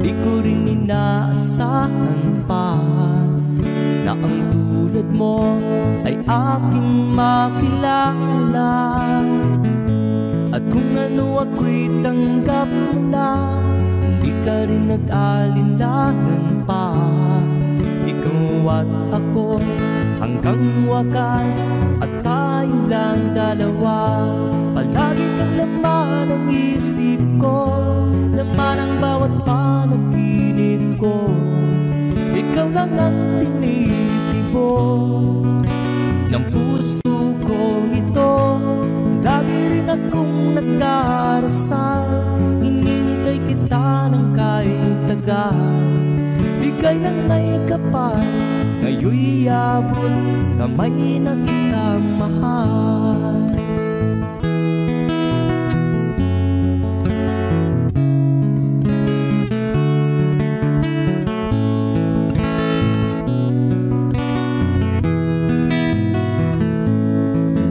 Di ko rin inaasahan pa na ang tulad mo ay aking makilala. At kung ano ako'y tanggap mo na, hindi ka rin nag-alinlangan pa. Ikaw at ako hanggang wakas, at tayo lang dalawa. Palagi kang laman ng isip ko, laman ang bawat panaginip ko. Ikaw lang ang tinitibok ng puso ko ito. Lagi rin akong nagdarasal, hinintay kita ng kahit tagal. Bigay ng may kapal, ngayon'y abot kamay na kita mahal.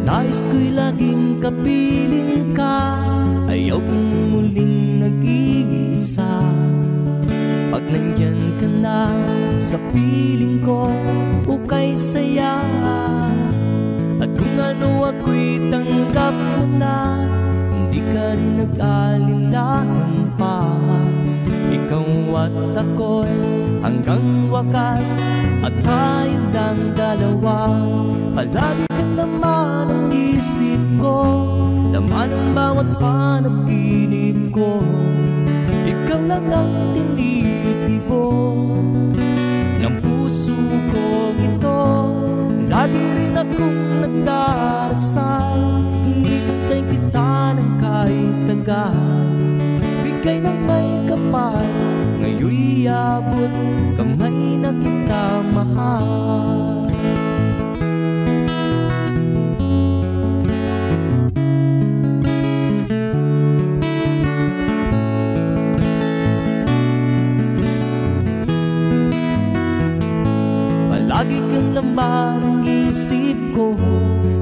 Nais ko'y laging kapiling ka, ayaw kong muling nag-iisa. Pag nandyan ka na sa piling ko, ukay saya. At kung ano ako'y tanggap mo na, hindi ka rin nag-alinlangan pa. Ikaw at ako'y hanggang wakas, at tayo lang dalawa. Palagi ka naman ang isip ko, laman ang bawat panaginip ko. Ikaw lang ang tinitibok ng puso ko ito. Lagi rin akong nagdarasal, hinintay kita ng kahit tagal. Bigay ng may kapal, ngayon'y abot kamay na kita mahal. Lagi kang laman ng isip ko,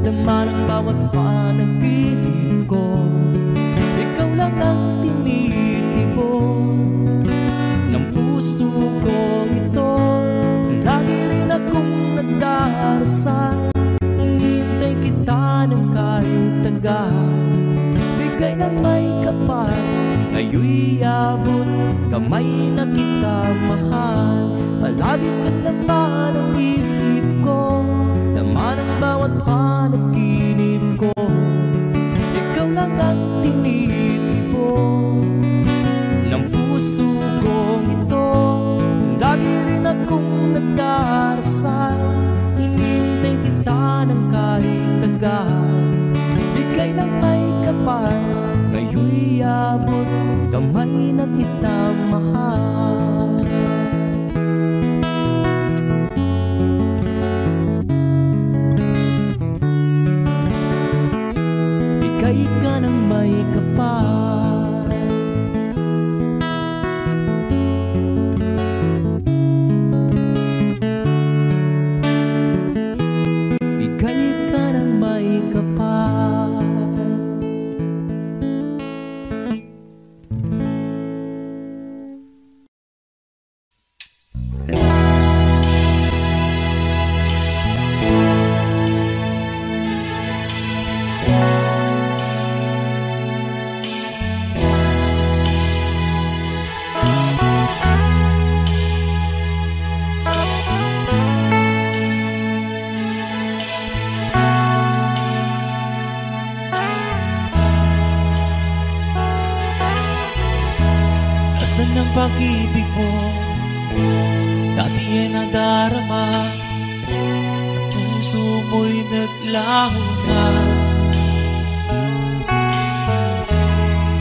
laman ang bawat panaginip ko. Ikaw lang ang tinitibok ng puso ko ito. Lagi rin akong nagdarasal, hinintay kita ng kahit tagal. Bigay ng may kapal, ngayon'y abot kamay na kita mahal. Palagi ka naman ang isip ko, laman ang bawat panaginip ko. Ikaw lang ang tinitibok ng puso ko ito. Lagi rin akong nagdarasal, hinintay kita ng kahit tagal. Bigay ng may kapal, ngayon'y abot kamay na kita mahal. Bigay ka ng may kapal, bigay ka ng may kapal. Nasaan ang pag-ibig mo? Dati ay nadarama, sa puso mo'y naglaho na.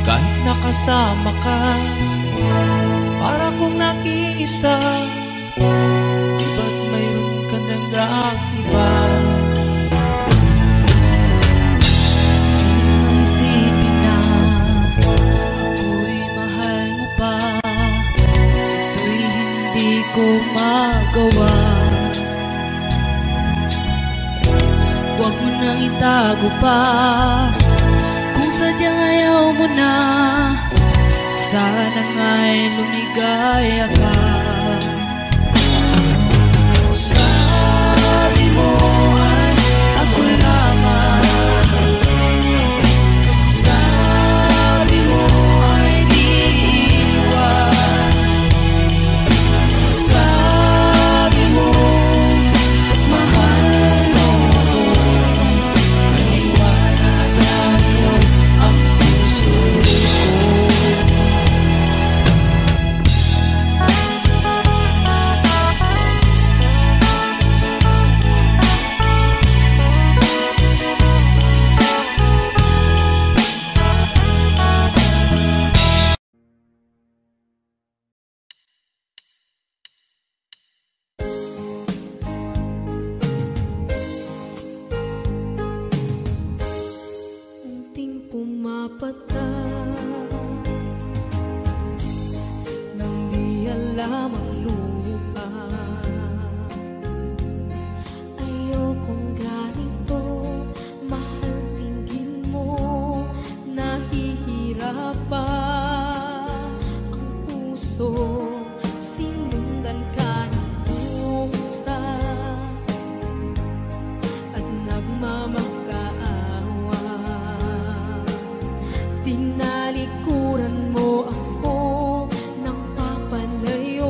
Kahit nakasama ka, para kong nag-iisa. Di ba't mayroon ka ng iba? Ko magawa. Huwag mo nang itago pa, kung sadyang ayaw mo na. Sana nga'y lumigaya ka. Sabi mo ay ako lamang, sabi mo ay di iwan, sabi mo mahal mo ko, naiwan sa'yo ang puso ko. Unting pumapatak nang di alam ang lupa. Ayokong ganito, mahal, tingin mo nahihirapan ang puso. Sinundan ka ng pusa at nagmamakaawa. Tinalikuran mo ako ng papalayo.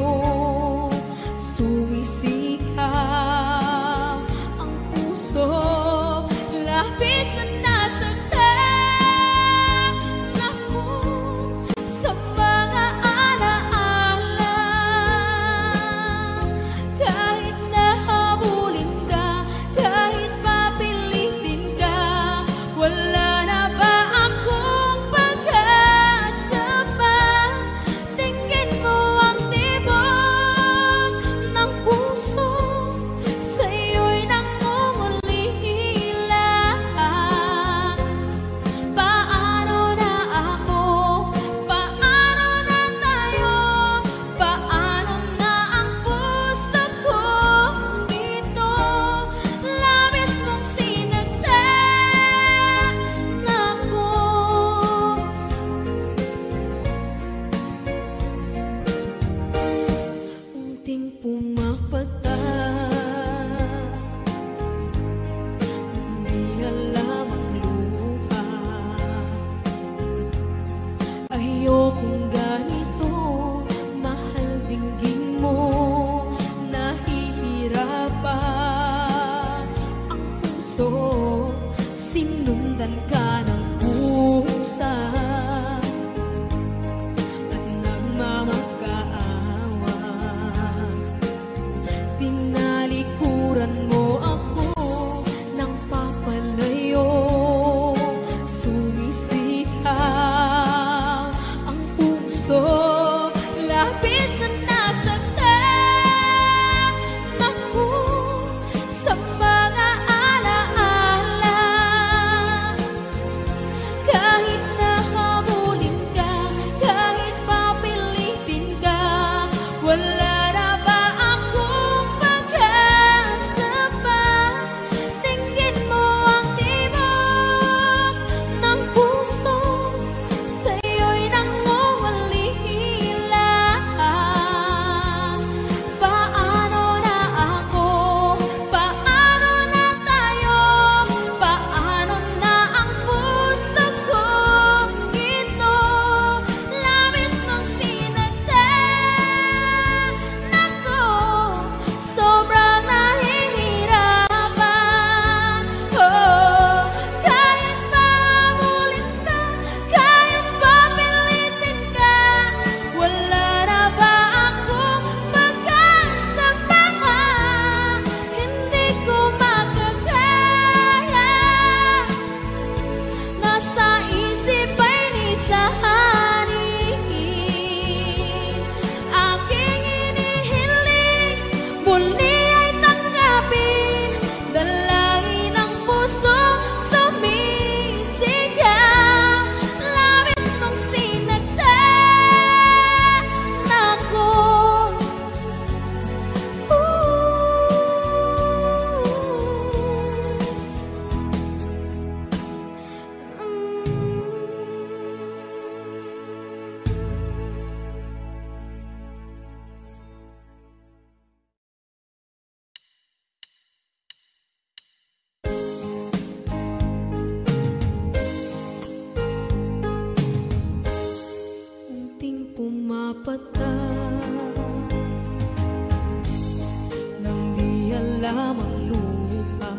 alam ang lupa.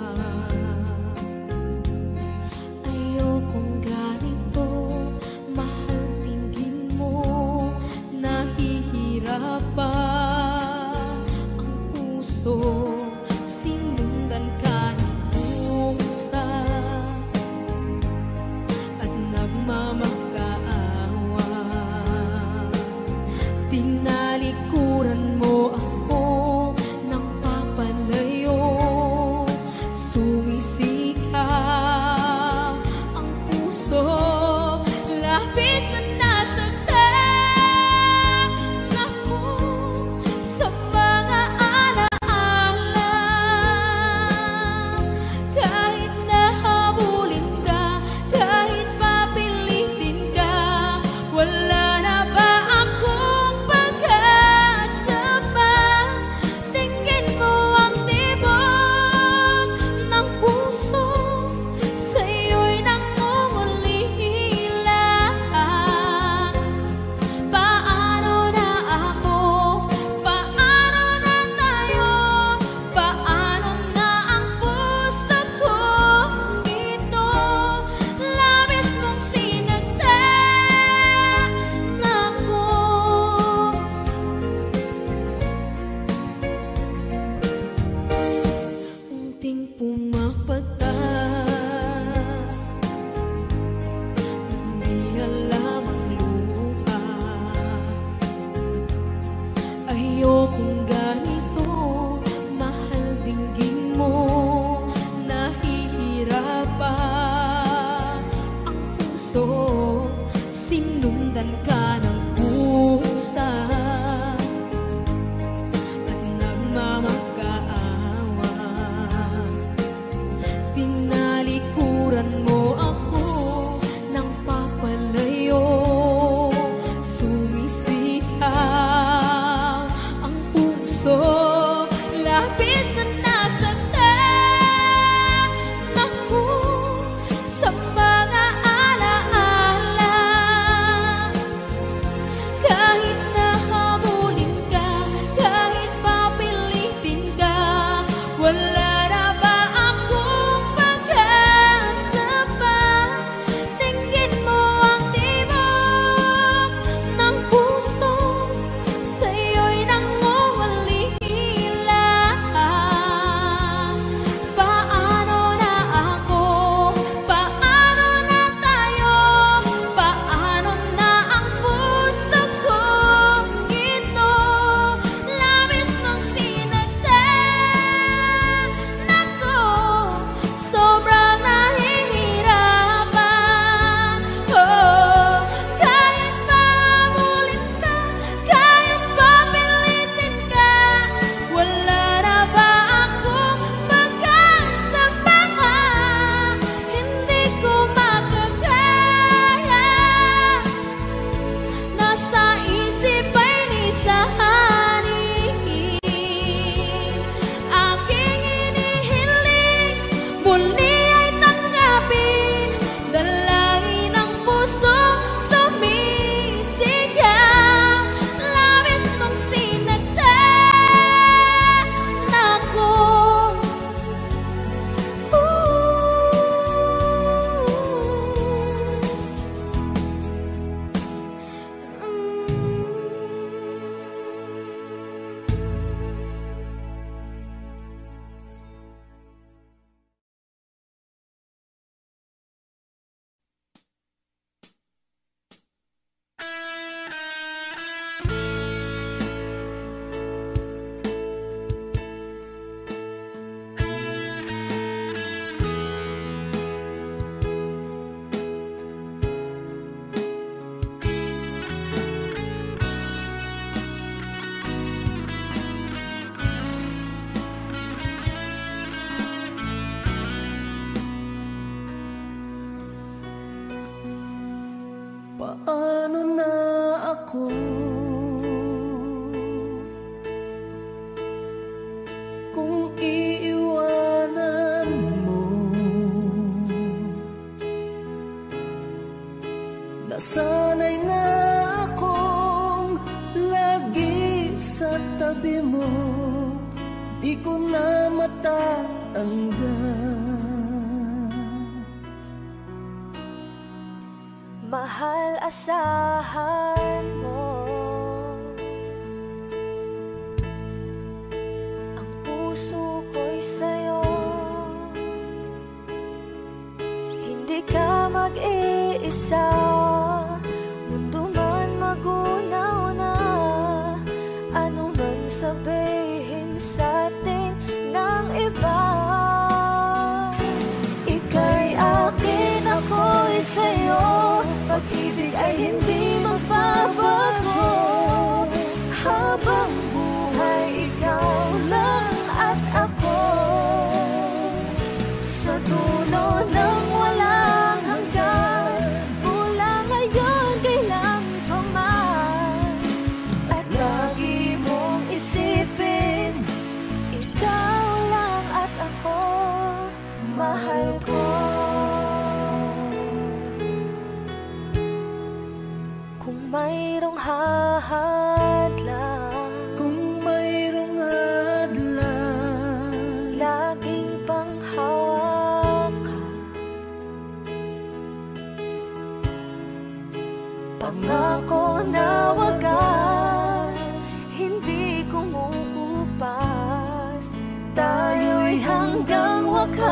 Ayokong ganito, mahal, tingin mo, nahihirapan ang puso. Sinundan ka ng pusa at nagmamakaawa. Tinalikuran mo ako ng papalayo, sumisikap ang puso. Labis na nasaktan ako sa mga alaala. Kahit nahabulin ka, kahit papilitin ka, wala na ba akong pag-asa pa? Tingin mo ang tibok ng puso, sa'yo'y nangungulila. Paano na ako? Paano na tayo? Paano na ang puso kong ito? Labis mong sinagdan ako. Unting pumapata, hindi alam ang luha. Ayokong ganito, mahal, dinggin mo, nahihirapan ang puso. Sinundan ka ng pusa at nagmamakaawa. Tinalikuran mo ako ng papalayo, sumisikap ang puso. Labis na nasaktan ako sa mga alaala. Kahit nahabulin ka, kahit papilitin ka, wala na ba akong pag-asa pa? Tingin mo ang tibok ng puso, sa'yo'y nangungulila. Paano na ako? Paano na tayo? Paano na ang puso kong ito? Labis mong sinagdan ako, sobrang nahihirapan. Oh, kahit mahabulin ka, kahit papilitin ka, wala na ba akong pag-asa pa? Hindi ko makakaya, nasa isip ay lisanin. Aking inihiling, muli ay tanggapin, dalangin ang puso, sumisigaw. Labis mong sinagdan ako. Paano na ako? Kung iiwanan mo, nasanay na akong lagi sa tabi mo. di ko na matanggal. Mahal, asahan mo ang puso ko'y sa'yo. Hindi ka mag-iisa, mundo man magunaw na, ano man sabihin sa'tin ng iba. Ika'y akin, ako'y sa'yo, pag-ibig ay hindi magbabago. Habang buhay, ikaw lang at ako. Sa dulo ng walang hanggan, mula ngayon kailan pa man. At lagi mong isipin, ikaw lang at ako, mahal ko. Kung mayroong hahadlang, Kung mayroong hadlang, laging panghawakan, pangako na wagas, hindi kumukupas, tayo'y hanggang wakas.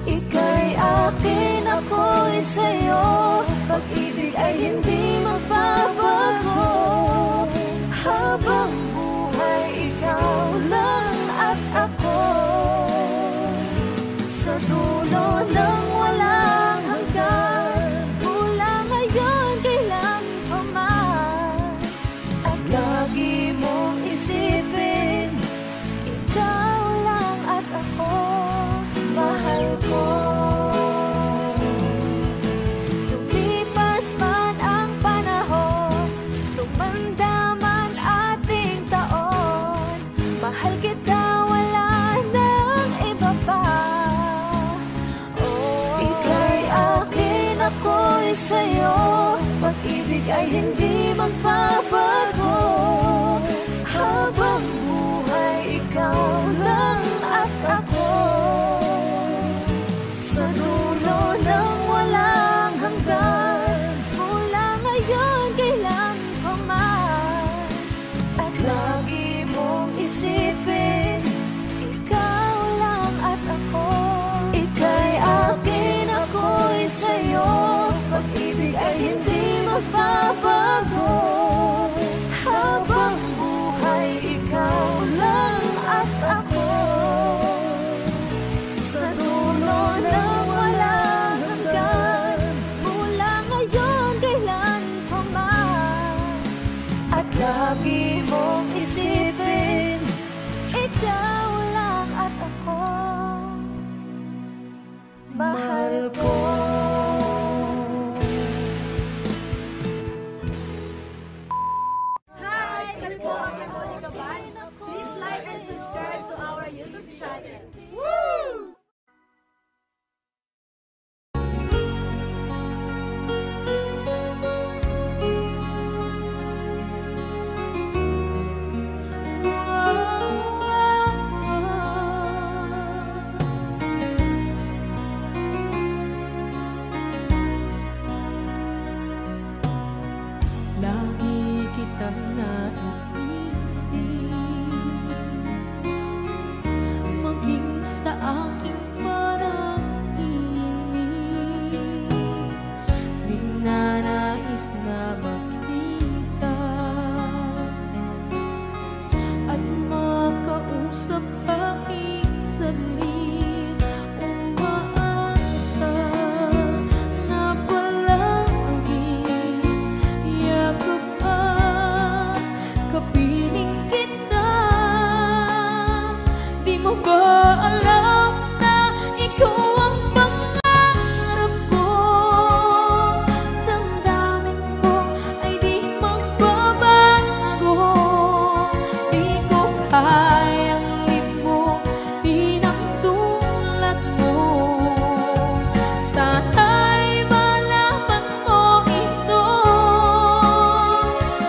Ika'y akin, ako'y sa'yo, pag-ibig ay hindi magbabago. Habang buhay, ikaw lang at ako. Sa dulo ng walang hanggan, mula ngayon kailan pa man. At lagi mong isipin, ikaw lang at ako, mahal ko. Lumipas man ang panahon, tumanda man ating taon, mahal kita, wala nang iba pa. Oh, ika'y akin, ako'y sa'yo, pag-ibig ay hindi magbabago. Habang buhay, ikaw lang at ako. Sa dulo ng walang hanggan, mula ngayon kailan pa man. At lagi mong isipin, ikaw lang at ako. Ika'y akin, ako'y sa'yo, pag-ibig ay hindi magbabago. Habang buhay, ikaw lang at ako. Sa dulo ng walang hanggan, mula ngayon kailan pa man. At lagi mong isipin, ikaw lang at ako, mahal ko. Hi! Kami po ang Monica Band. Please like and subscribe to our YouTube channel. Woo! Lagi kitang naiisip, maging sa aking panaginip. Ninanais na makita at makausap kahit saglit. Umaasa na palagi yakap at kapiling kita. Di mo ba alam na ikaw ang pangarap ko? Damdamin ko ay di magbabago. Di ko kayang limutin ang tulad mo. Sana'y malaman mo ito.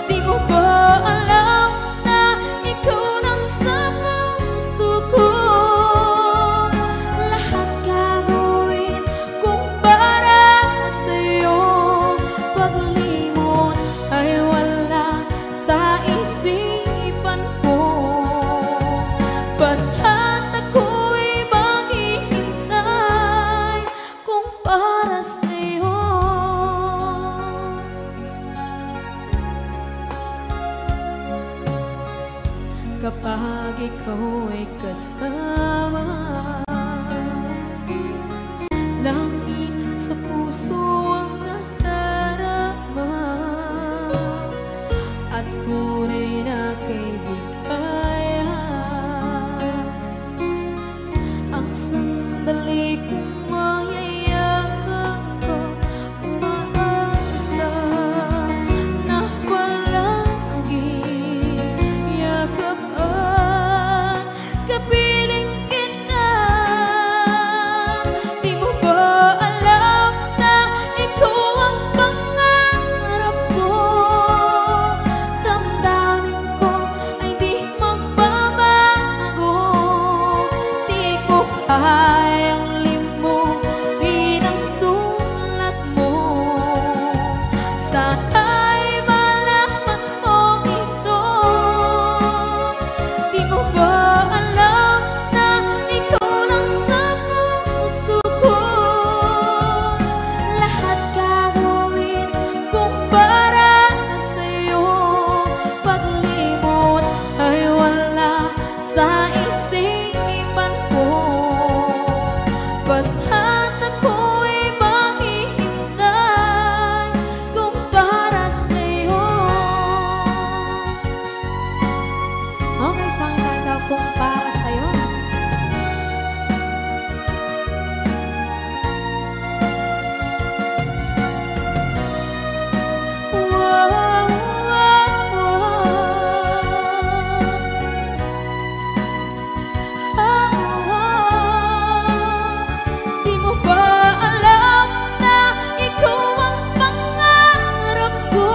Di mo ba alam na ikaw nang isipan ko. Basta't ako'y maghihintay kung para sa'yo. Kapag ikaw ay kasama, langit sa puso ang nadarama, at tunay na kaibigan. Ang sandali kong mayayakap ko, umaasa na palaging yakap at kapiling kita. Di mo ba alam na ikaw ang pangarap ko? Damdamin ko ay di magbabago. Di ko kayang limutin ang tulad mo. Sana'y malaman mo ito. Di mo ba alam na ikaw lang sa puso ko? Lahat gagawin kung para sa'yo. Paglimot ay wala sa isipan ko. Basta't ako'y maghihintay kung para sa'yo. Okay, saan kanta kung para sa'yo? Di mo ba alam na ikaw ang pangarap ko?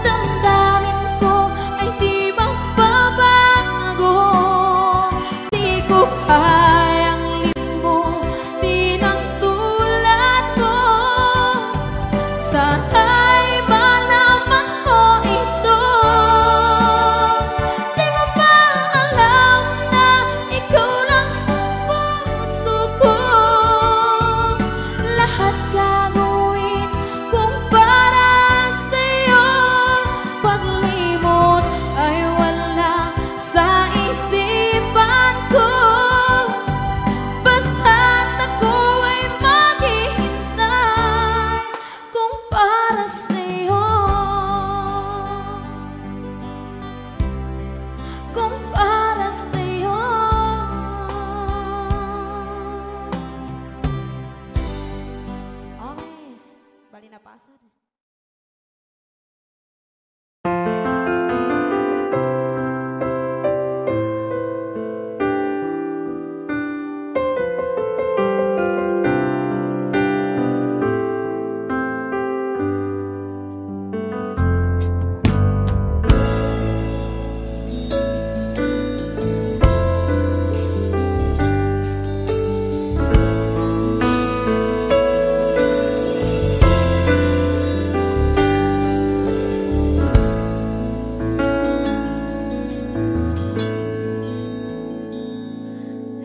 Damdamin ko ay di magbabago. Di ko kayang limutin ang tulad ko. Sana'y malaman mo ito. Di mo ba alam na ikaw lang sa puso ko? Lahat gagawin kung para sa'yo. Paglimot ay wala sa isipan ko. Basta't ako ay maghihintay kung para sa'yo. Kung para sa'yo. Okay, bali na pasad.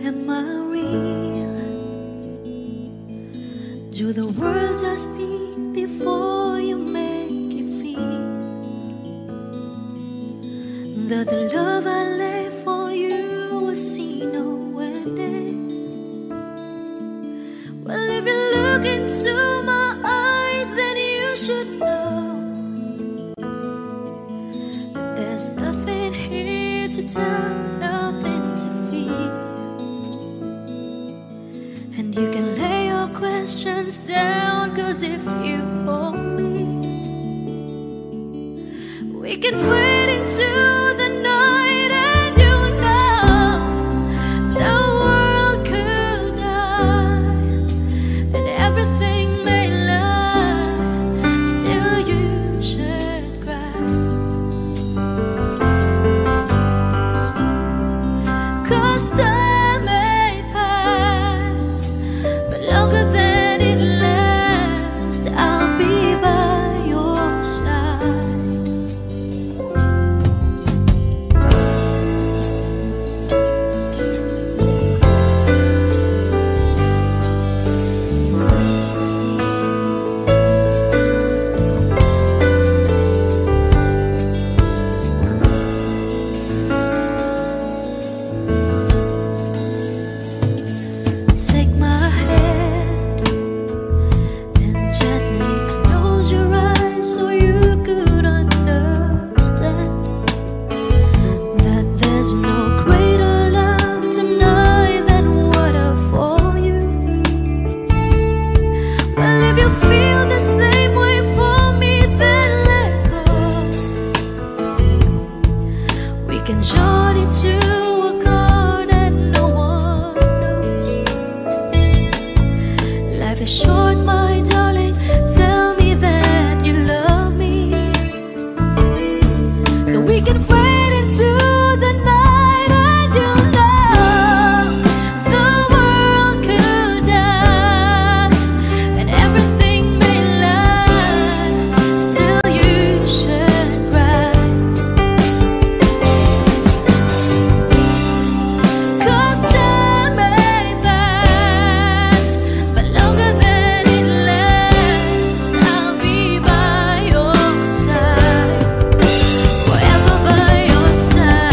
Am I real? Do the words I speak before you make you feel that the love I left for you was seen nowhere there? Well, if you look into my eyes, then you should know that there's nothing here to tell, nothing to feel. And you can lay your questions down, 'cause if you hold me, we can fade into the night. And you know the world could die and everything may lie, still you should cry. 'Cause time may pass, but longer than it lasts, I'll be by your side. journey to a garden no one knows. Life is short, my darling, tell me that you love me, so we can fade into the night and you'll know the world could die and everything may lie, still you should cry. 'Cause time may pass, but longer than it lasts, I'll be by your side, forever by your side.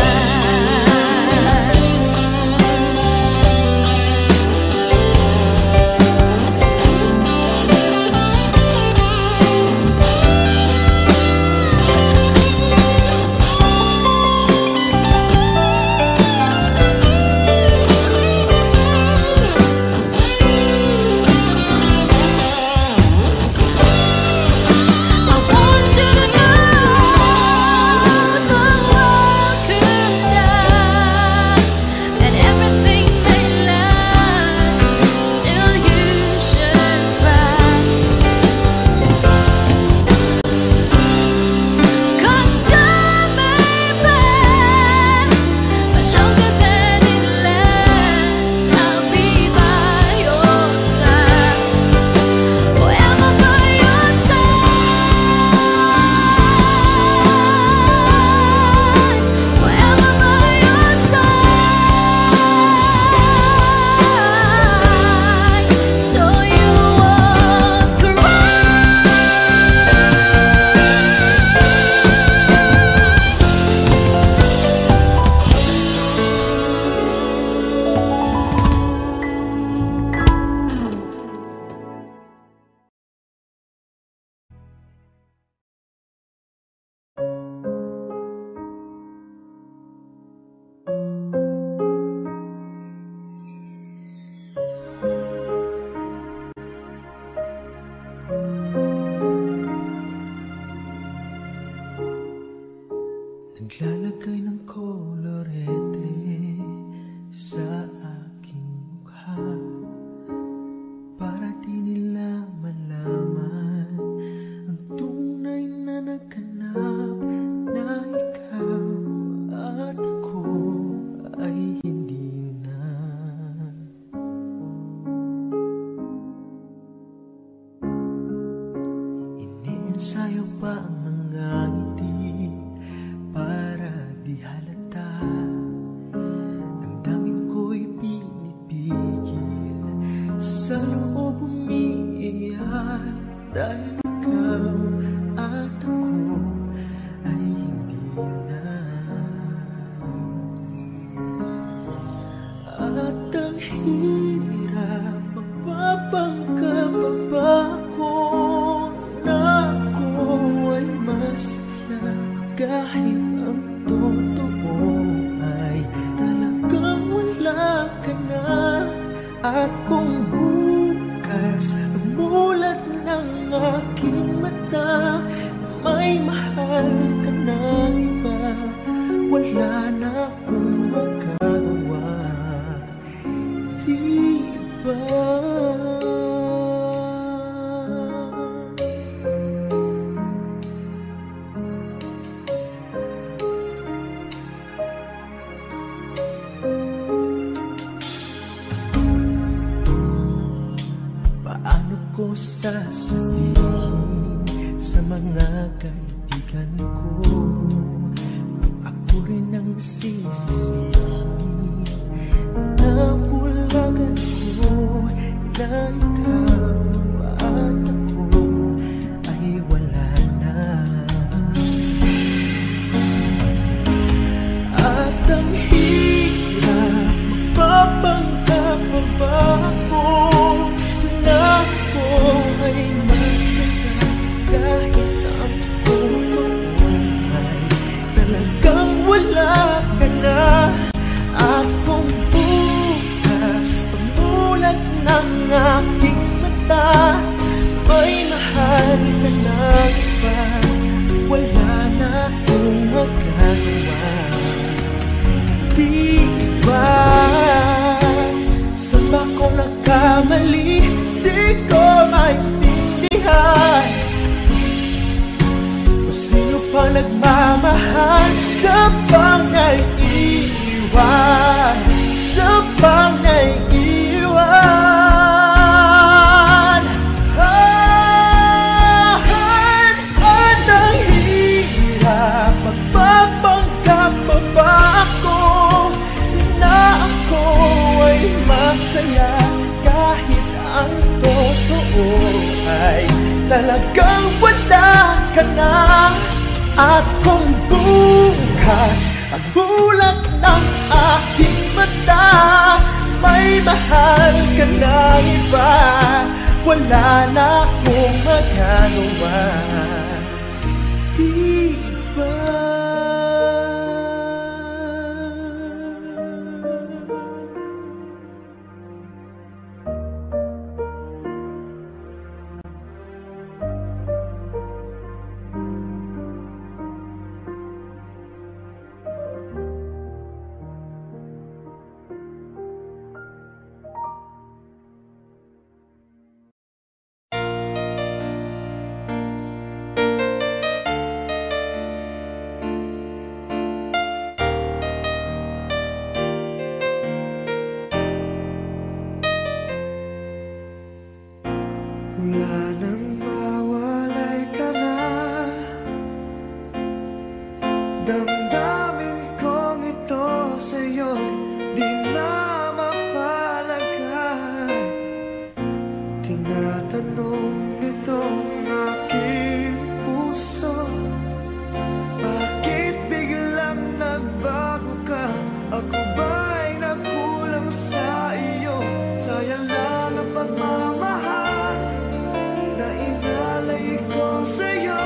I want you to know the world could die and everything may lie, still you should cry. 'Cause time may pass, but longer than it lasts, I'll be by your side, forever by your side, forever by your side, so you won't cry. Naglalagay ng kolorete sa aking mukha para di nila malaman ang tunay na naghanap na ikaw at ako ay hindi na. Iniensayo pa ang mga ngiti para di halata, damdamin ko'y pinipigil, sa loob umiiyak dahil ikaw at ako ay hindi na. At ang hirap magpapanggap pa ko na ako ay masaya, kahit ang totoo ay talagang wala ka na. At kung bukas ang mulat ng aking mata, may mahal ka ng iba, wala na akong magagawa, di ba? Paano ko sasabihin sa mga kaibigan ko kung ako rin ang sisisihin na bulagan ko na ikaw at ako ay wala na. At ang hirap magpapanggap pa ba ako na ako ay masaya, kahit ang totoo ay talagang wala ka na. At kung bukas pagmulat ng aking mata, may mahal ka na iba, wala na akong magagawa, nagmamahal, siya bang naiiwan? Siya bang naiiwan? Anong hirap, magpapanggap pa ba ako na ako ay masaya kahit ang totoo ay talagang wala ka na. At kung bukas ang bulat ng aking mata, may mahal ka na iba, wala na akong magagawa. Diba? Wala nang mawalay ka na, damdamin kong ito sa'yo'y di na mapalagay. Tinatanong nitong aking puso, bakit biglang nagbago ka? Ako ba'y nagkulang sa iyo? Sayang lang ang pagmamahal na inalay ko sa'yo.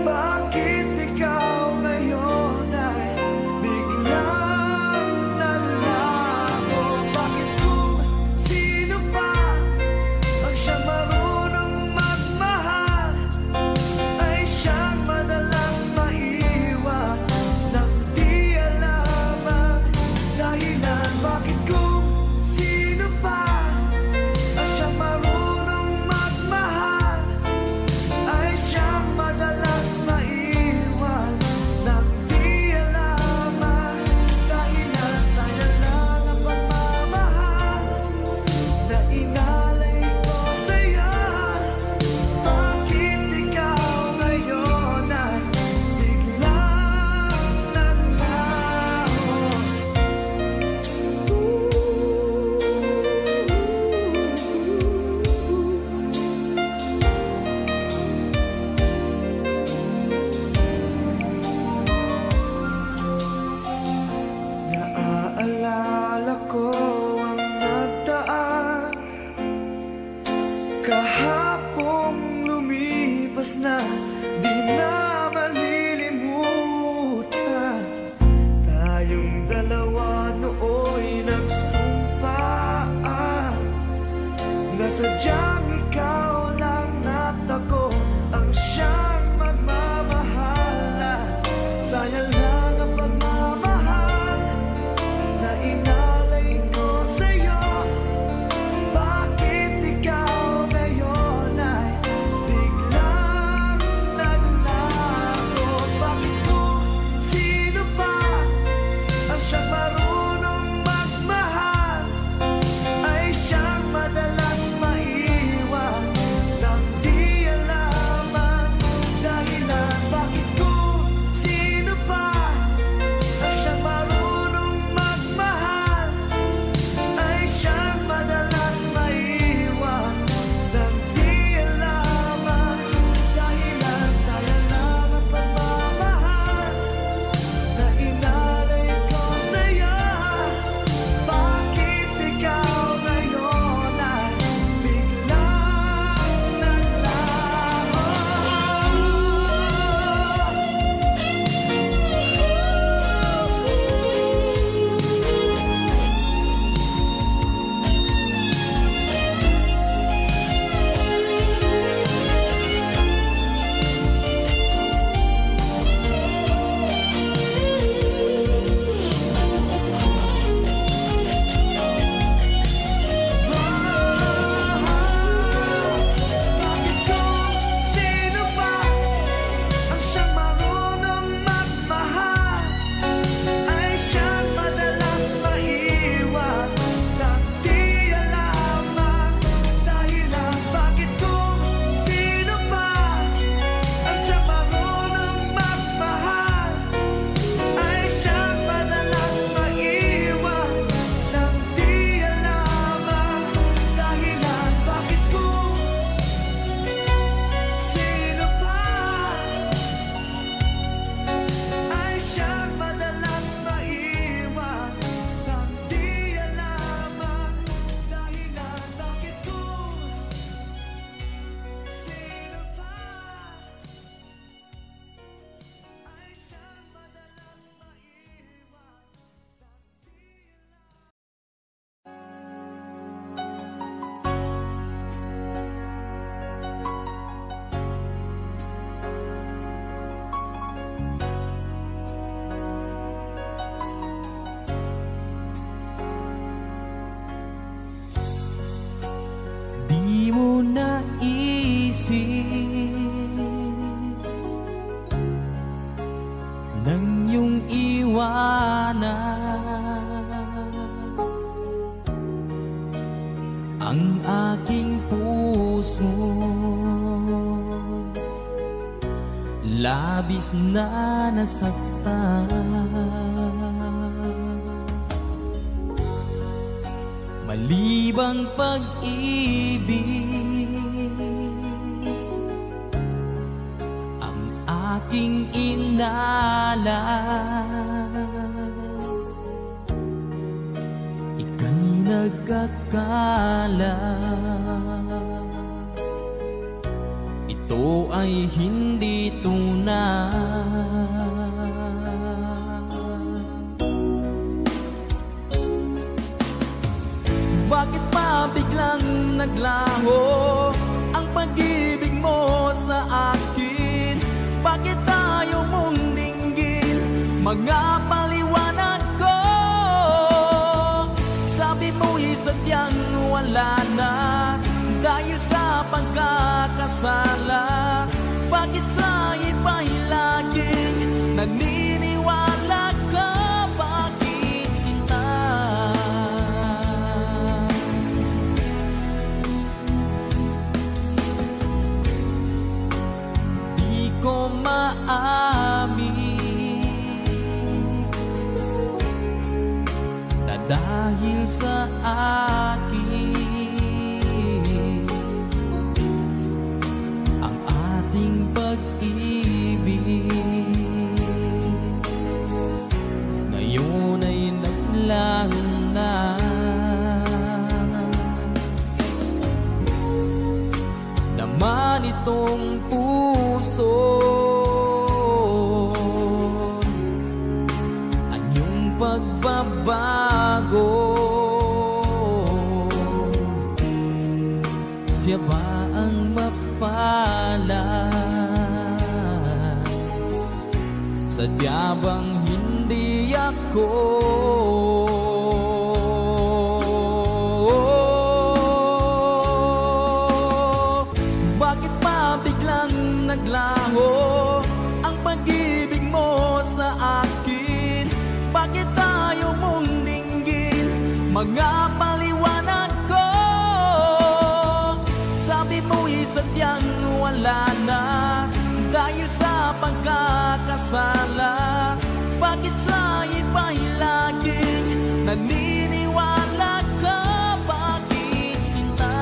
Bakit ikaw ngayon naisip nang iyong iwanan ang aking puso. Labis na nasaktan, malibang pag-ibig ang aking inalan. Ika'y nagkakala, ito ay hindi tunay. Bakit pa biglang naglaho ang pag-ibig mo sa akin? Bakit tayo mong dinggin mga paliwanag ko? Sabi mo'y sadyang wala na dahil sa pagkakasala. Bakit sa iba'y laging naniniwala ka? Bakit sinta? Di ko maamin na dahil sa akin ngayon ay naglaho na. Naman itong puso ang iyong pagbabago. Siya ba ang mapalad? Sadya bang hindi ako? Bakit pa biglang naglaho ang pag-ibig mo sa akin? Bakit tayo mong dinggin mga paliwanag ko? Sabi mo'y sadyang wala na dahil sa pagkakasala. Bakit sa iba'y laging naniniwala ka? Bakit sinta?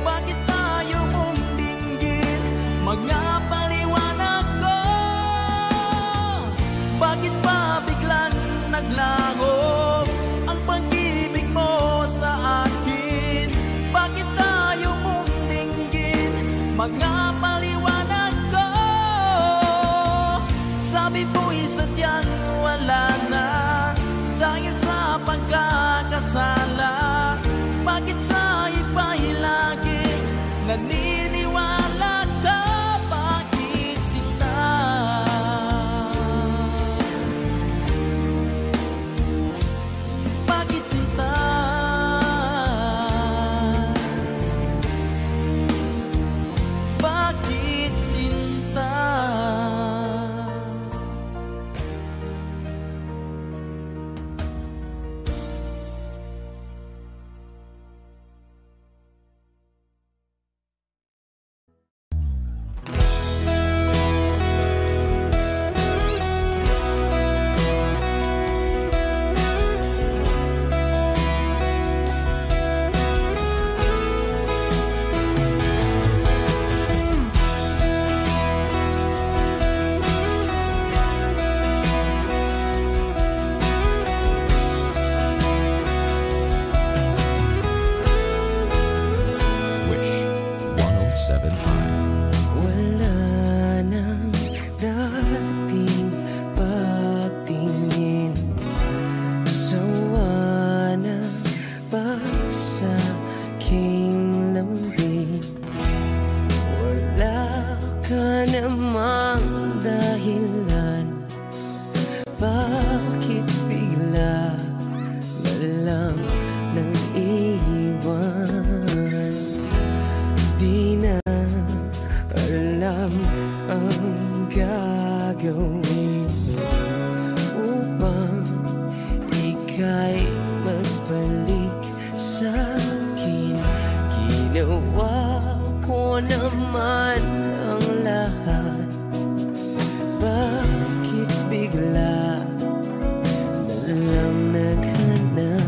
Bakit tayo mong dinggin mga paliwanag ko? Bakit pa biglang naglaho ang pag-ibig mo sa akin? Bakit tayo mong dinggin mga paliwanag ko? Sabi mo'y sadyang wala na dahil sa pagkakasala. Bakit sa iba'y laging naniniwala ka? Bakit sinta? Bakit sinta? Bakit sinta? namang dahilan, bakit bigla naman ang lahat. Bakit bigla na lang naghanap?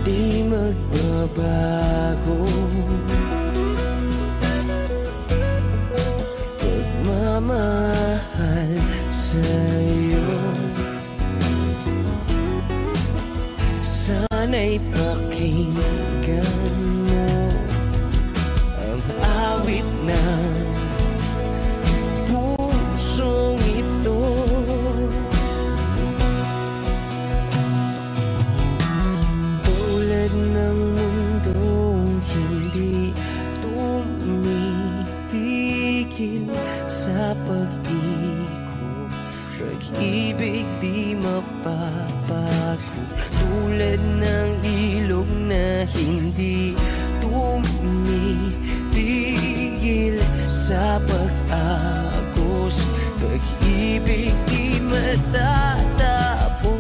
Di magbabago pagmamahal sa'yo. Sana'y pakinggan mo ang awit ng pusong ito. Tulad ng mundong hindi tumitigil sa pag-ikot, pag-ibig di mapapagod. Tulad ng ilog na hindi tumitigil sa pag-agos, pag-ibig di matatapos.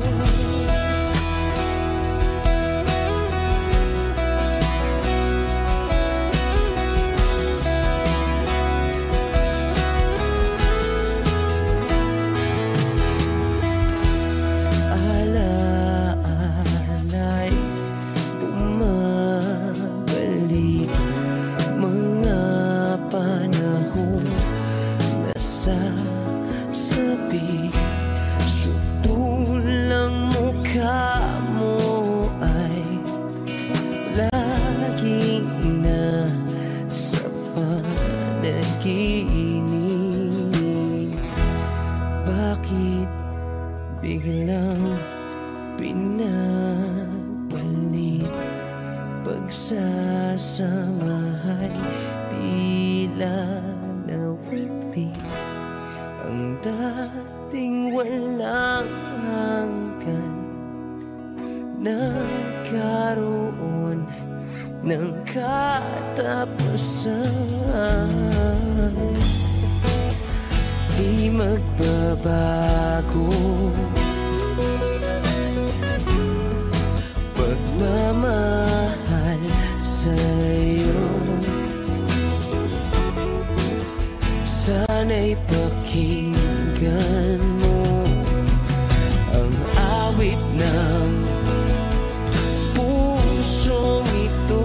Bakit biglang pinapalit? Pagsasamahay tila nawagli, ang dating walang hanggan nagkaroon ng katapusan. Di magbabago pagmamahal sa'yo. Sana'y pakinggan mo ang awit ng pusong ito.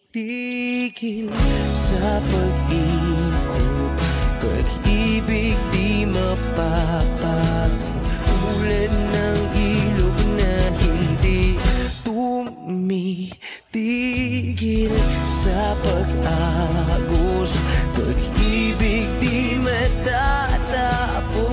Tumitigil sa pag-ikot, pag-ibig di mapapago. Tulad ng ilog na hindi tumitigil sa pag-agos, pag-ibig di matatapos.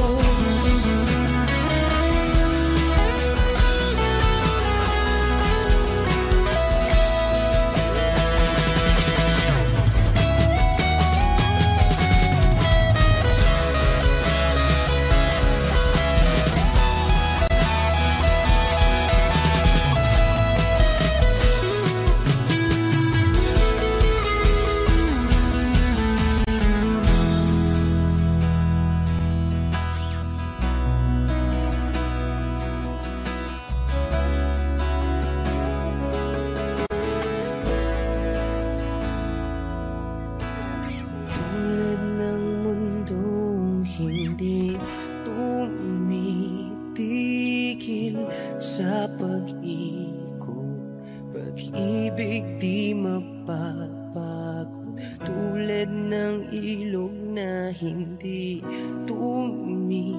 Sa pag-ikot, pag-ibig di mapapagod. Tulad ng ilog na hindi tumitigil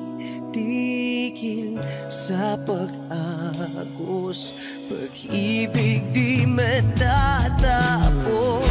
sa pag-agos, pag-ibig di matatapos.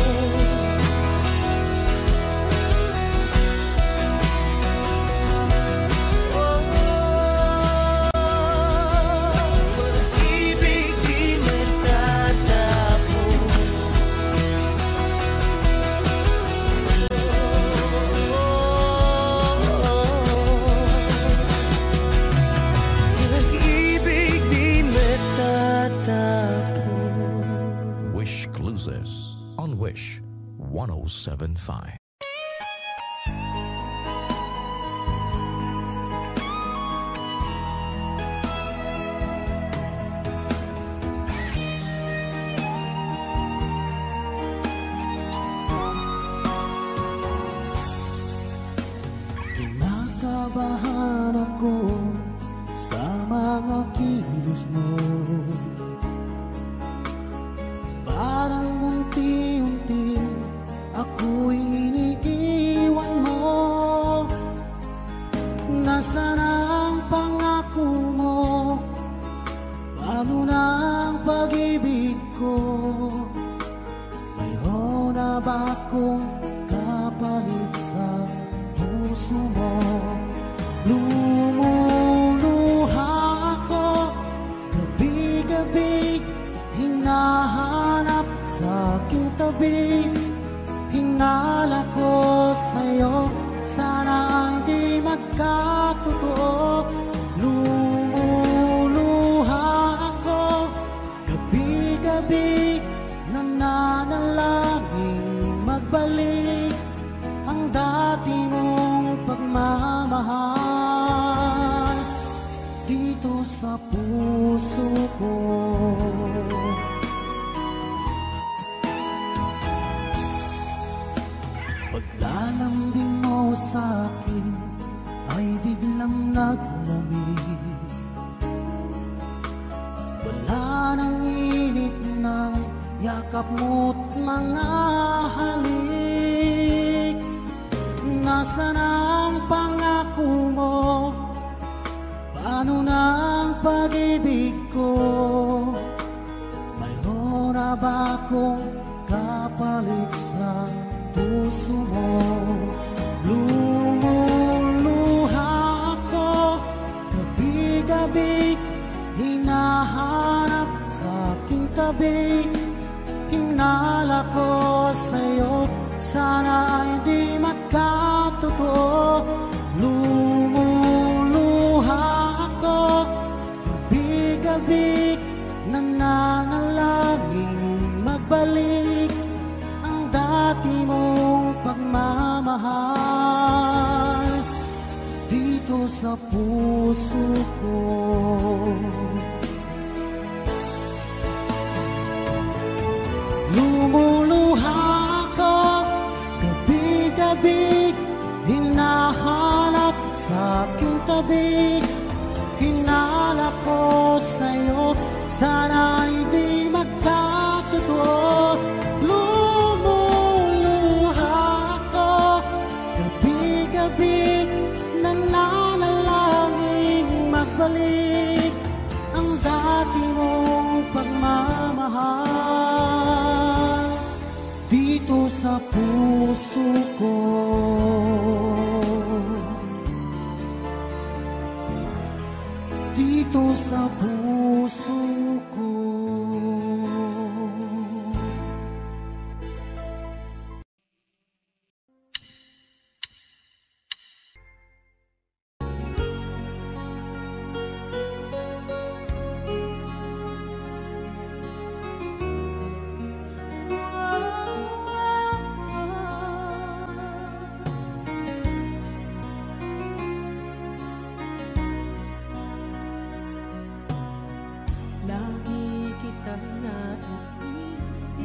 On Wish 107.5. puso ko. Paglalambing mo sa'kin ay biglang naglamig. Wala nang init ng yakap mo't mga halik. Nasaan ang pangako mo? Paano na ang pag-ibig ko? Mayroon na ba akong kapalit sa puso mo? Lumuluha ako gabi-gabi, hinahanap sa aking tabi. Hinala ko sa'yo, sana ay di magkatotoo. Lumuluha ako gabi-gabi, nananalangin magbalik ang dati mong pagmamahal dito sa puso ko. Lumuluha ako gabi-gabi, hinahanap sa aking tabi. Hinala ko sa'yo, sana ay di magkatotoo. Lumuluha ako gabi-gabi, nananalangin magbalik ang dati mong pagmamahal dito sa puso ko. Dito sa puso ko. Lagi kitang naiisip,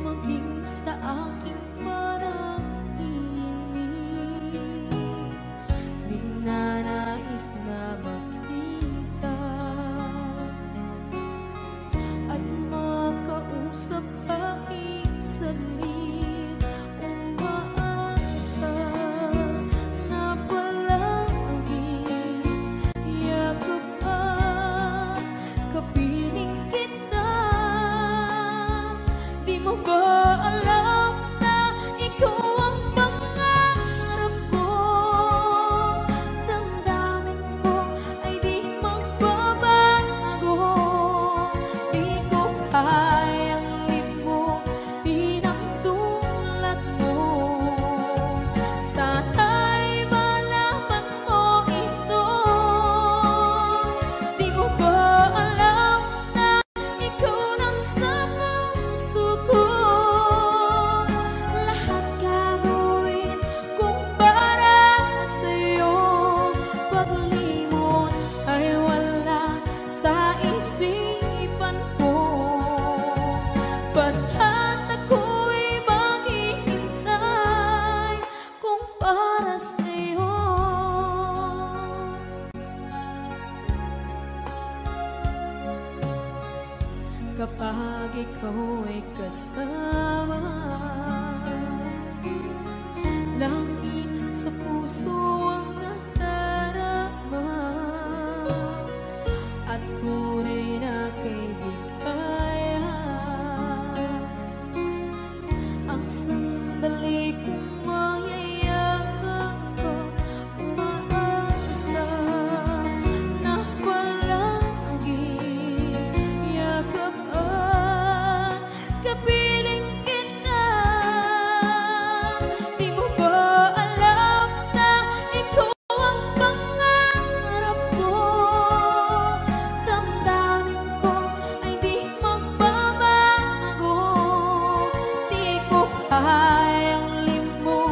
maging sa aking parang inig. Di na nais na makita at makausap kahit saglit. Umaasa na palagi yakap at kapiling kita. Di mo ba alam na ikaw ang pangarap ko? Damdamin ko ay di magbabago. Di ko kayang limutin ang tulad mo. Sana'y malaman mo ito. Di mo ba alam na ikaw nang sa puso ko? Lahat gagawin kung para sa'yo. Paglimot ay wala sa isipan ko. Basta't ako'y maghihintay kung para sa'yo. Kapag ikaw ay kasama, langit sa puso ang nadarama, at tunay na kaibigan. Ang sandali kong mayayakap ko, umaasa na palagi yakap at kapiling kita. Di mo ba alam na ikaw ang pangarap ko? Damdamin ko ay di magbabago. Di ko kayang limutin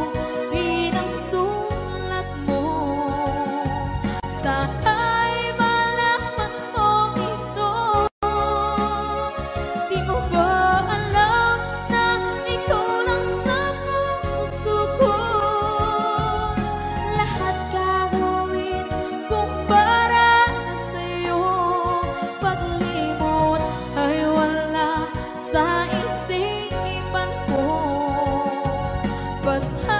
was